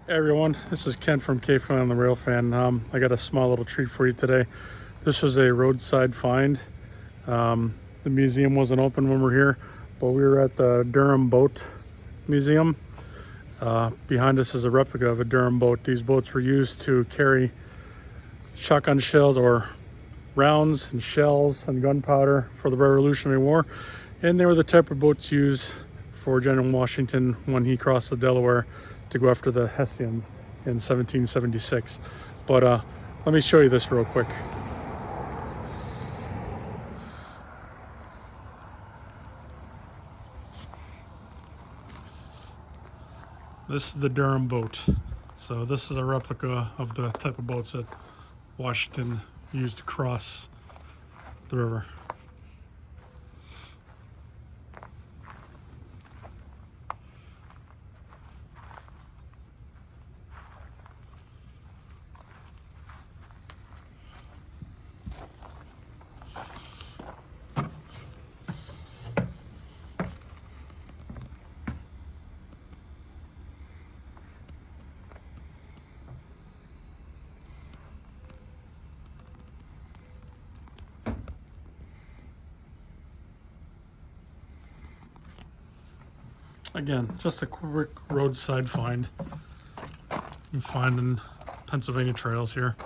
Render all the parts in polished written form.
Hey everyone, this is Ken from Kflann and the Railfan. I got a small little treat for you today. This was a roadside find. The museum wasn't open when we were here, but we were at the Durham Boat Museum. Behind us is a replica of a Durham boat. These boats were used to carry shotgun shells or rounds and shells and gunpowder for the Revolutionary War. And they were the type of boats used for General Washington when he crossed the Delaware to go after the Hessians in 1776. But let me show you this real quick. This is the Durham boat. So this is a replica of the type of boats that Washington used to cross the river. Again, just a quick roadside find. You find in Pennsylvania trails here.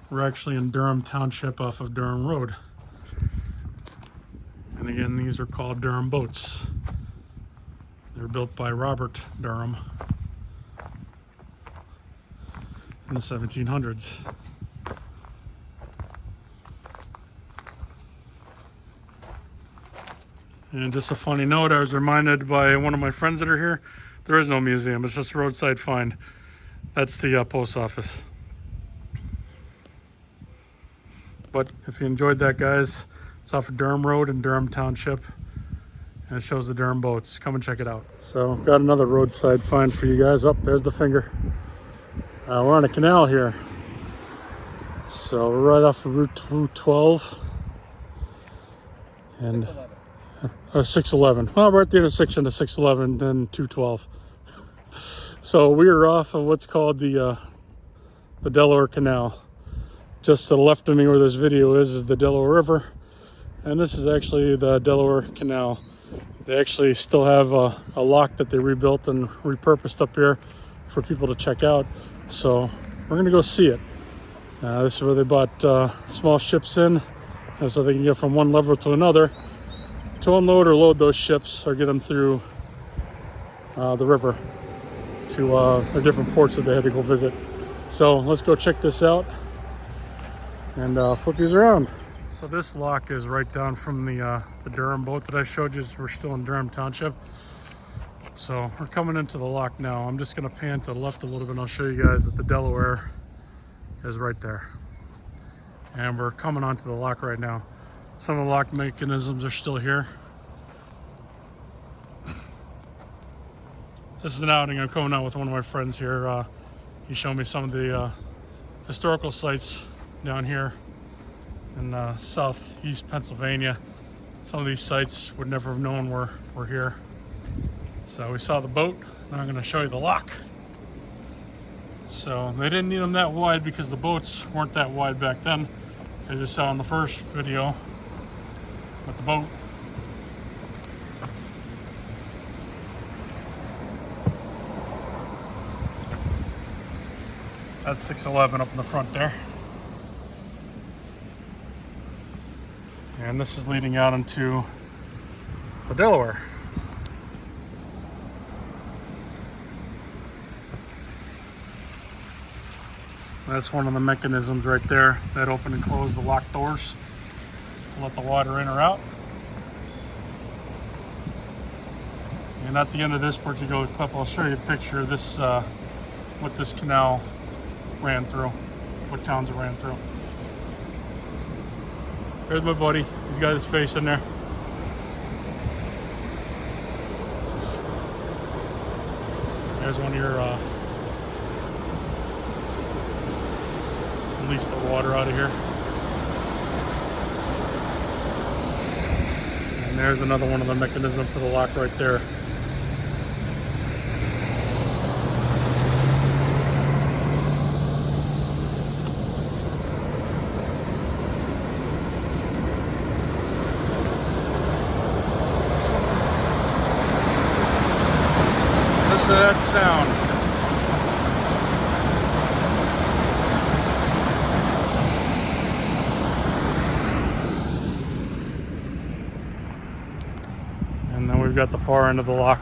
We're actually in Durham Township off of Durham Road. And again, these are called Durham boats. They're built by Robert Durham in the 1700s. And just a funny note, I was reminded by one of my friends that are here, there is no museum, it's just a roadside find. That's the post office. But if you enjoyed that, guys, it's off of Durham Road in Durham Township, and it shows the Durham boats. Come and check it out. So, got another roadside find for you guys. Up there's the finger. We're on a canal here. So, we're right off of Route 212. And 611. Well, we're at the intersection of 611 and 212. So we are off of what's called the Delaware Canal. Just to the left of me where this video is the Delaware River. And this is actually the Delaware Canal. They actually still have a lock that they rebuilt and repurposed up here for people to check out. So we're gonna go see it. This is where they bought small ships in, and so they can get from one level to another to unload or load those ships or get them through the river to the different ports that they had to go visit. So let's go check this out and flip these around. So this lock is right down from the Durham boat that I showed you. We're still in Durham Township. So we're coming into the lock now. I'm just gonna pan to the left a little bit and I'll show you guys that the Delaware is right there. And we're coming onto the lock right now. Some of the lock mechanisms are still here. This is an outing. I'm coming out with one of my friends here. He showed me some of the historical sites down here in southeast Pennsylvania. Some of these sites would never have known we're here. So we saw the boat. Now I'm going to show you the lock. So they didn't need them that wide because the boats weren't that wide back then, as you saw in the first video with the boat. That's 611 up in the front there. And this is leading out into the Delaware. That's one of the mechanisms right there that open and close the lock doors to let the water in or out. And at the end of this particular clip, I'll show you a picture of this, what this canal ran through, what towns it ran through. There's my buddy. He's got his face in there. There's one of your release the water out of here. And And there's another one of the mechanism for the lock right there. Listen to that sound. And then we've got the far end of the lock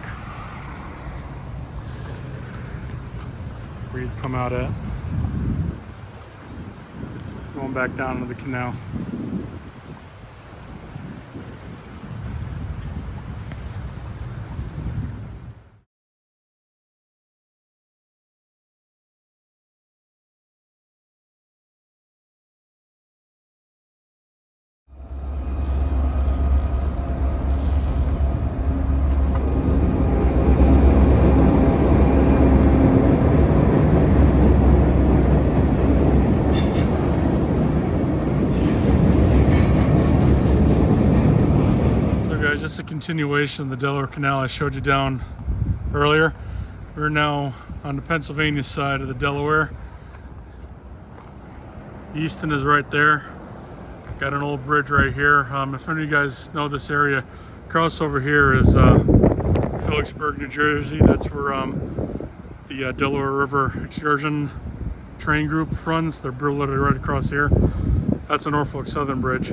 where you'd come out at. Going back down into the canal. Just a continuation of the Delaware Canal I showed you down earlier. We're now on the Pennsylvania side of the Delaware. Easton is right there. Got an old bridge right here. If any of you guys know this area, across over here is Phillipsburg, New Jersey. That's where the Delaware River Excursion train group runs. They're literally right across here. That's a Norfolk Southern Bridge.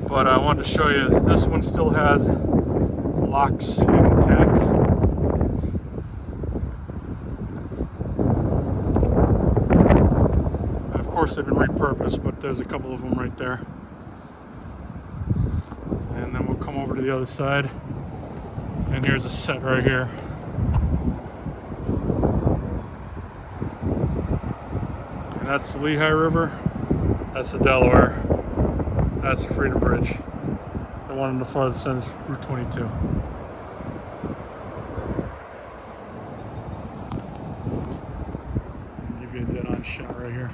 But I wanted to show you, this one still has locks intact. And of course, they've been repurposed, but there's a couple of them right there. And then we'll come over to the other side, and here's a set right here. And that's the Lehigh River. That's the Delaware. That's the Freedom Bridge. The one on the farthest end is Route 22. I'll give you a dead-on shot right here.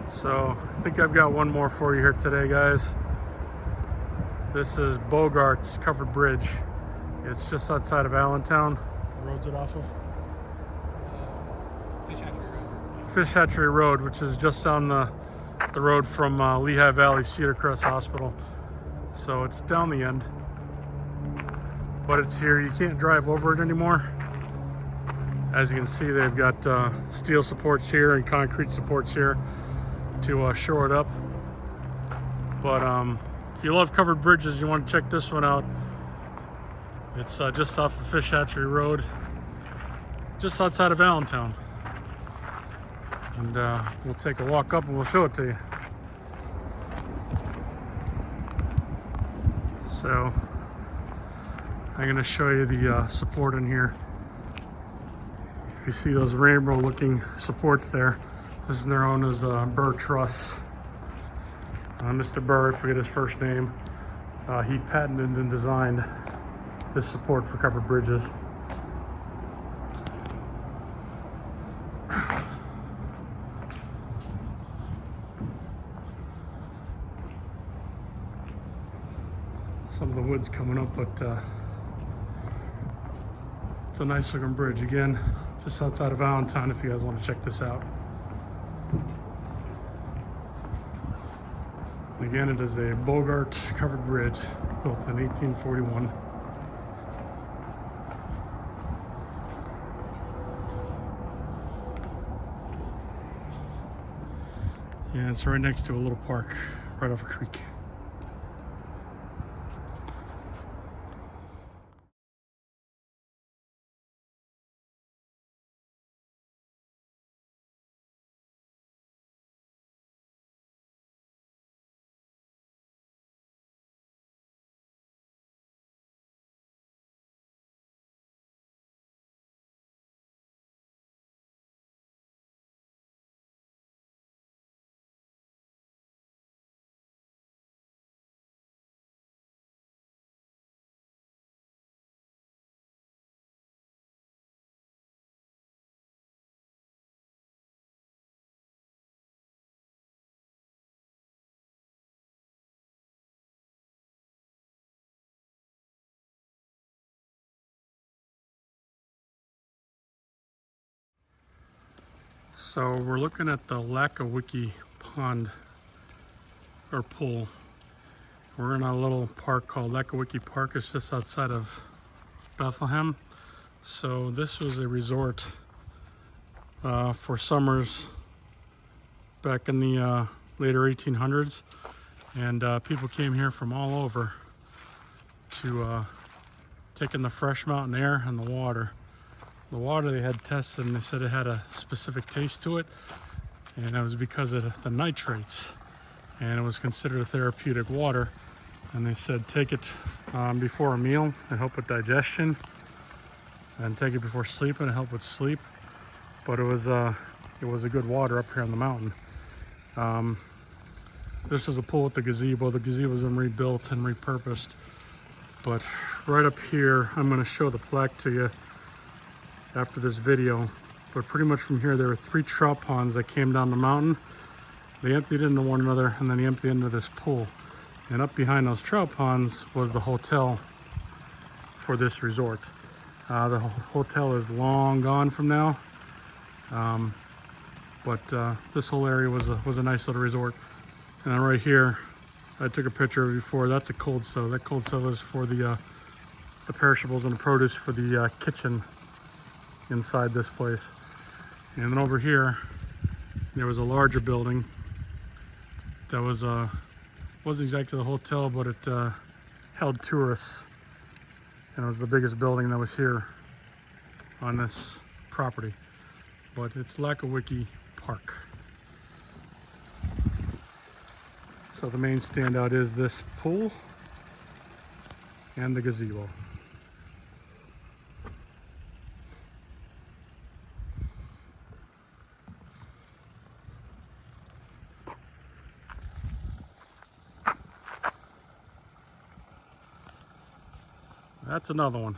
So I think I've got one more for you here today, guys. This is Bogart's Covered Bridge. It's just outside of Allentown. What road's it off of? Fish Hatchery Road. Fish Hatchery Road, which is just down the road from Lehigh Valley Cedar Crest Hospital. So it's down the end, but it's here. You can't drive over it anymore. As you can see, they've got steel supports here and concrete supports here to shore it up. But if you love covered bridges, you want to check this one out. It's just off of Fish Hatchery Road, just outside of Allentown. And we'll take a walk up and we'll show it to you. So I'm going to show you the support in here. If you see those rainbow looking supports there, this is known as Burr Truss. Mr. Burr, I forget his first name, he patented and designed this support for covered bridges. Some of the wood's coming up, but it's a nice looking bridge. Again, just outside of Allentown if you guys want to check this out. Again, it is a Bogart covered bridge built in 1841. Yeah, it's right next to a little park right off a creek. So we're looking at the Lehigh Pond or pool. We're in a little park called Lehigh Park. It's just outside of Bethlehem. So this was a resort for summers back in the later 1800s, and people came here from all over to take in the fresh mountain air and the water. The water they had tested, and they said it had a specific taste to it, and it was because of the nitrates, and it was considered a therapeutic water. And they said take it before a meal to help with digestion, and take it before sleeping to help with sleep. But it was a good water up here on the mountain. This is a pool with the gazebo. The gazebo's been rebuilt and repurposed. But right up here, I'm going to show the plaque to you after this video. But pretty much from here, there were 3 trout ponds that came down the mountain. They emptied into one another, and then they emptied into this pool. And up behind those trout ponds was the hotel for this resort. The hotel is long gone from now, but this whole area was a nice little resort. And then right here, I took a picture of before. That's a cold cellar. That cold cellar is for the perishables and the produce for the kitchen inside this place. And then over here, there was a larger building that wasn't exactly the hotel, but it held tourists, and it was the biggest building that was here on this property. But it's Lehigh Park. So the main standout is this pool and the gazebo. That's another one.